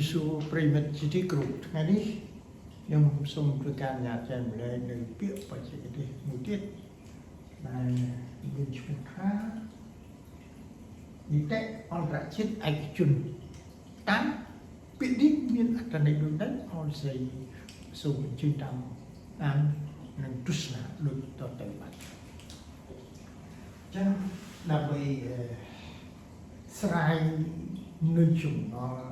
Vì số private city group ngày đi nhưng xong tôi can nhà chạy lên để biết phải chỉ đi một tiết này mình chúng ta đi tệ on ra chết anh chun tám biết đi miền ở trên này đường đất on xây số trên trăm an nên chút là đượcต่อtới bạn cho là vì sai nơi chúng nó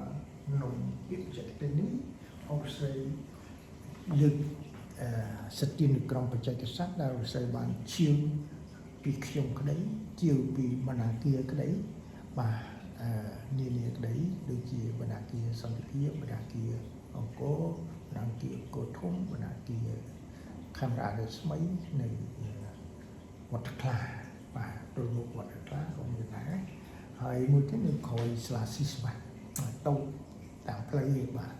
nồng biết chạy tới ní ông xây lực sự tin được trong bậc chạy sát là xây bàn chiêu bị khiêm cái đấy chiêu bị bàn kia cái đấy mà như cái đấy đôi khi bàn kia sau kia bàn kia ông cố bàn kia cố thông bàn kia camera được mấy này một là và đôi một là còn như thếហើយមួយទៀតនៅក្រោយស្លាស៊ីស្បាតូចតាមផ្លូវបាទ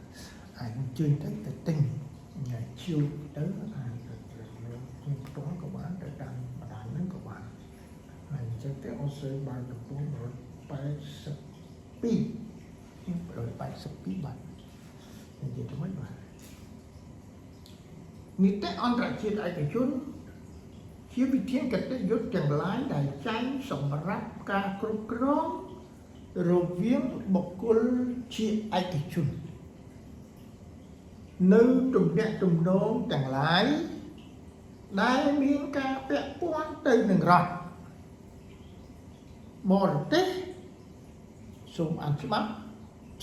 អាចអញ្ជើញទៅទិញchiêuទៅអាចទៅផ្ទាល់ក៏បានទៅតាមបណ្ដាញហ្នឹងក៏បានហើយអញ្ចឹងទៅអត់សូវបានកំពុង182បាទនិយាយទៅមិនបាទនីតិអន្តរជាតិឯកជនជាវិធានកតយុត្តទាំងឡាយដែលចែងសម្រាប់ការគ្រប់គ្រងរវាងបុគ្គលជាឯកជននៅទំនាក់ទំនងទាំងឡាយដែលមានការពាក់ព័ន្ធទៅនឹងរដ្ឋបរទេសសូមអានច្បាប់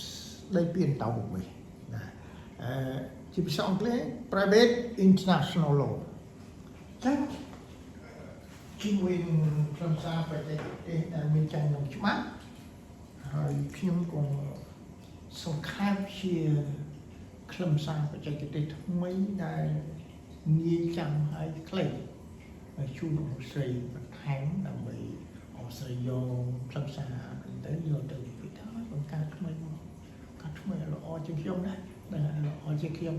ស្ដីពីអន្តរជាតិណាជាភាសាអង់គ្លេស Private International Law ចឹងជាមួយខ្លឹមសារបច្ចេកទេសដែលមានចែងក្នុងច្បាប់ហើយខ្ញុំក៏សង្ខេបជាខ្លឹមសារបច្ចេកទេសថ្មីដែលងាយចាំហើយខ្លីហើយជួនអស្រីបន្ថែមដើម្បីអស្រីយកខ្លឹមសារទៅយកទៅវិធានបង្កើតថ្មីមកកាត់ថ្មីល្អជាងខ្ញុំដែរល្អជាងខ្ញុំ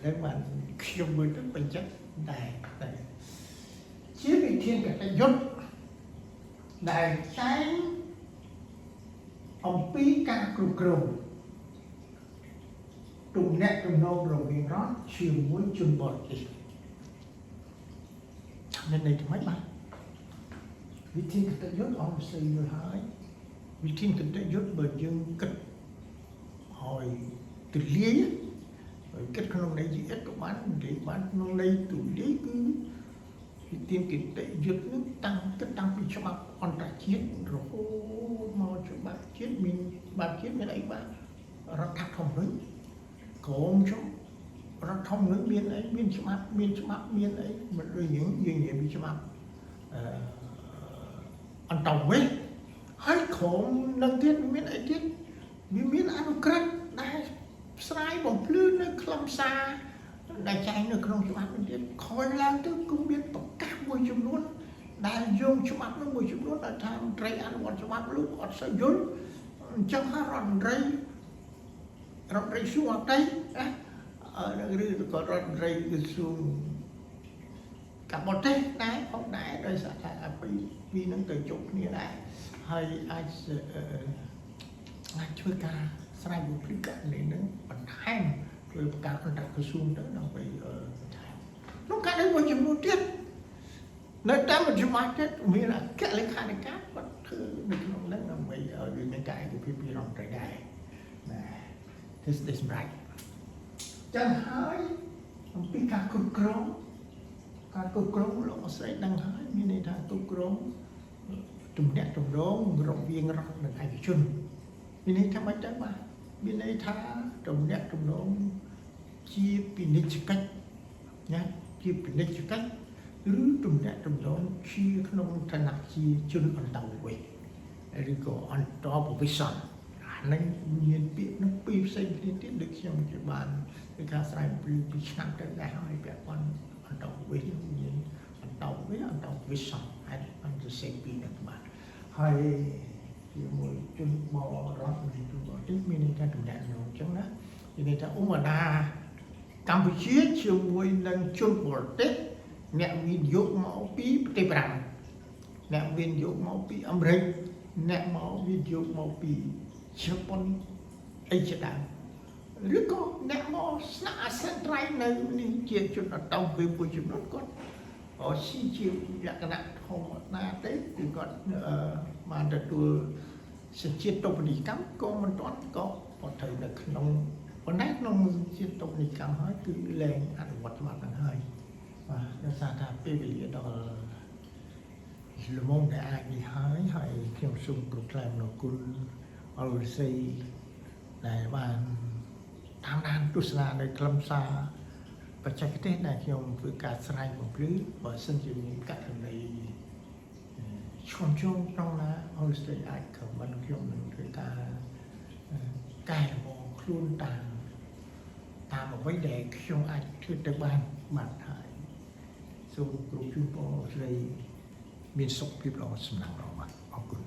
ហើយបានខ្ញុំមើលទៅបញ្ជាក់ដែរជាវិធានកតយុត្តដែលចែងអំពីការគ្រប់គ្រងទំនាក់ទំនងរវាងរដ្ឋជាមួយជនបរទេសនៅនៃថ្មីបាទវិធានកតយុត្តអមស្រីយល់ហើយវិធានកតយុត្តបើយើងគិតហើយទូលាយហើយគិតក្នុងន័យជាក៏បាននិយាយបានក្នុងន័យទូលាយគឺវិធានកតយុត្តនឹងតាំងពីច្បាប់អន្តរជាតិរហូតមកច្បាប់ជាតិមានច្បាប់ជាតិមានអីបាទរដ្ឋធម្មនុញ្ញក្រមរដ្ឋធម្មនុញ្ញមានអីមានច្បាប់មានអីមិនដូចយើងនិយាយពីច្បាប់អន្តរជាតិហើយក្រមនឹងទៀតមានអីទៀតវាមានអនុក្រឹត្យដែលស្រាយបំភ្លឺនៅខ្លឹមសារដែលចែងនៅក្នុងច្បាប់នេះទៀតក្រោយឡើងទៅគឺមានប្រកាសមួយចំនួនដែលយកច្បាប់នោះមួយចំនួនដែលថាមន្ត្រីអនុវត្តច្បាប់លោកអត់សូវយល់អញ្ចឹងហើយរដ្ឋមន្ត្រីសួរអតីឬក៏រដ្ឋមន្ត្រីក្រសួងការបរទេសដែរផងដែរដោយសារថាពីនឹងទៅជុំគ្នាដែរហើយអាចធ្វើការស្រាវជ្រាវពីករណីនឹងបន្ថែមធ្វើប្រកាសអន្តរក្រសួងទៅដើម្បីបន្ថែមនោះការនេះមួយចំនួនទៀតនៅតាមមជ្ឈមណ្ឌលទៀតមានអគ្គលេខាធិការគាត់ធ្វើនៅក្នុងហ្នឹងដើម្បីឲ្យវាមានការឯកភាពពីរដ្ឋមន្ត្រីដែរណាធ្វើស្ដីសម្រាប់ចឹងហើយអំពីការគ្រប់គ្រងលោកអស្រីដឹងហើយមានន័យថាគ្រប់គ្រងទំនាក់ទំនងរវាងរដ្ឋនិងឯកជនមានន័យថាម៉េចទៅបាទមានន័យថាទំនាក់ទំនងជាពាណិជ្ជកិច្ចណាជាពាណិជ្ជកិច្ចឬទំនាក់ទំនងជាក្នុងឋានៈជាជនអន្តរជាតិឬក៏អន្តរប្រវេសន៍ហ្នឹងមានពាក្យនោះពីរផ្សេងគ្នាទៀតដូចខ្ញុំជាបានគឺការស្រាវជ្រាវពីឆ្នាំទៅដែរហើយពាក់ព័ន្ធអន្តរប្រវេសន៍មានអន្តរប្រវេសន៍ហើយអន្តរសេពីនឹងបាទហើយជាមួយជនបរតនិងជនបរទេសមានការទំនាក់ទំនងអញ្ចឹងណានិយាយថាឧបមាកម្ពុជាជាមួយនឹងជនបរទេសអ្នកវិនិយោគមកពីប្រទេសប្រាំអ្នកវិនិយោគមកពីអាមេរិកអ្នកមកវិនិយោគមកពីជប៉ុន អីជាដើមឬក៏អ្នកមកស្នាក់អាស្រ័យនៅនេះជាជនអត់តោពេលមួយចំនួនគាត់ស៊ីជាលក្ខណៈធម្មតាទេគឺគាត់បានទទួលសញ្ជាតិតុបនីកម្មក៏មិនទាន់ក៏ត្រូវនៅក្នុងប៉ុន្តែក្នុងសញ្ជាតិតុបនីកម្មហើយគឺលែងអនុវត្តបានហើយបាទដោយសារថាពេលវេលាដល់លំងដែលអាចនេះហើយខ្ញុំសូមប្រកាសនៅគុណអរស័យដែលបានតាមដានទស្សនានៅខ្លឹមសារបច្ចេកទេសដែលខ្ញុំធ្វើការស្រាយបំភ្លឺបើសិនជាមានករណីឈុំជុំក្នុងណាអរស័យអាចខមមិនខ្ញុំនឹងធ្វើការកែលម្អខ្លួនតាមអ្វីដែលខ្ញុំអាចធ្វើទៅបានហើយសូមគ្រប់ជូនពរអរស័យមានសុខភាពល្អសំណាងល្អបាទអរគុណ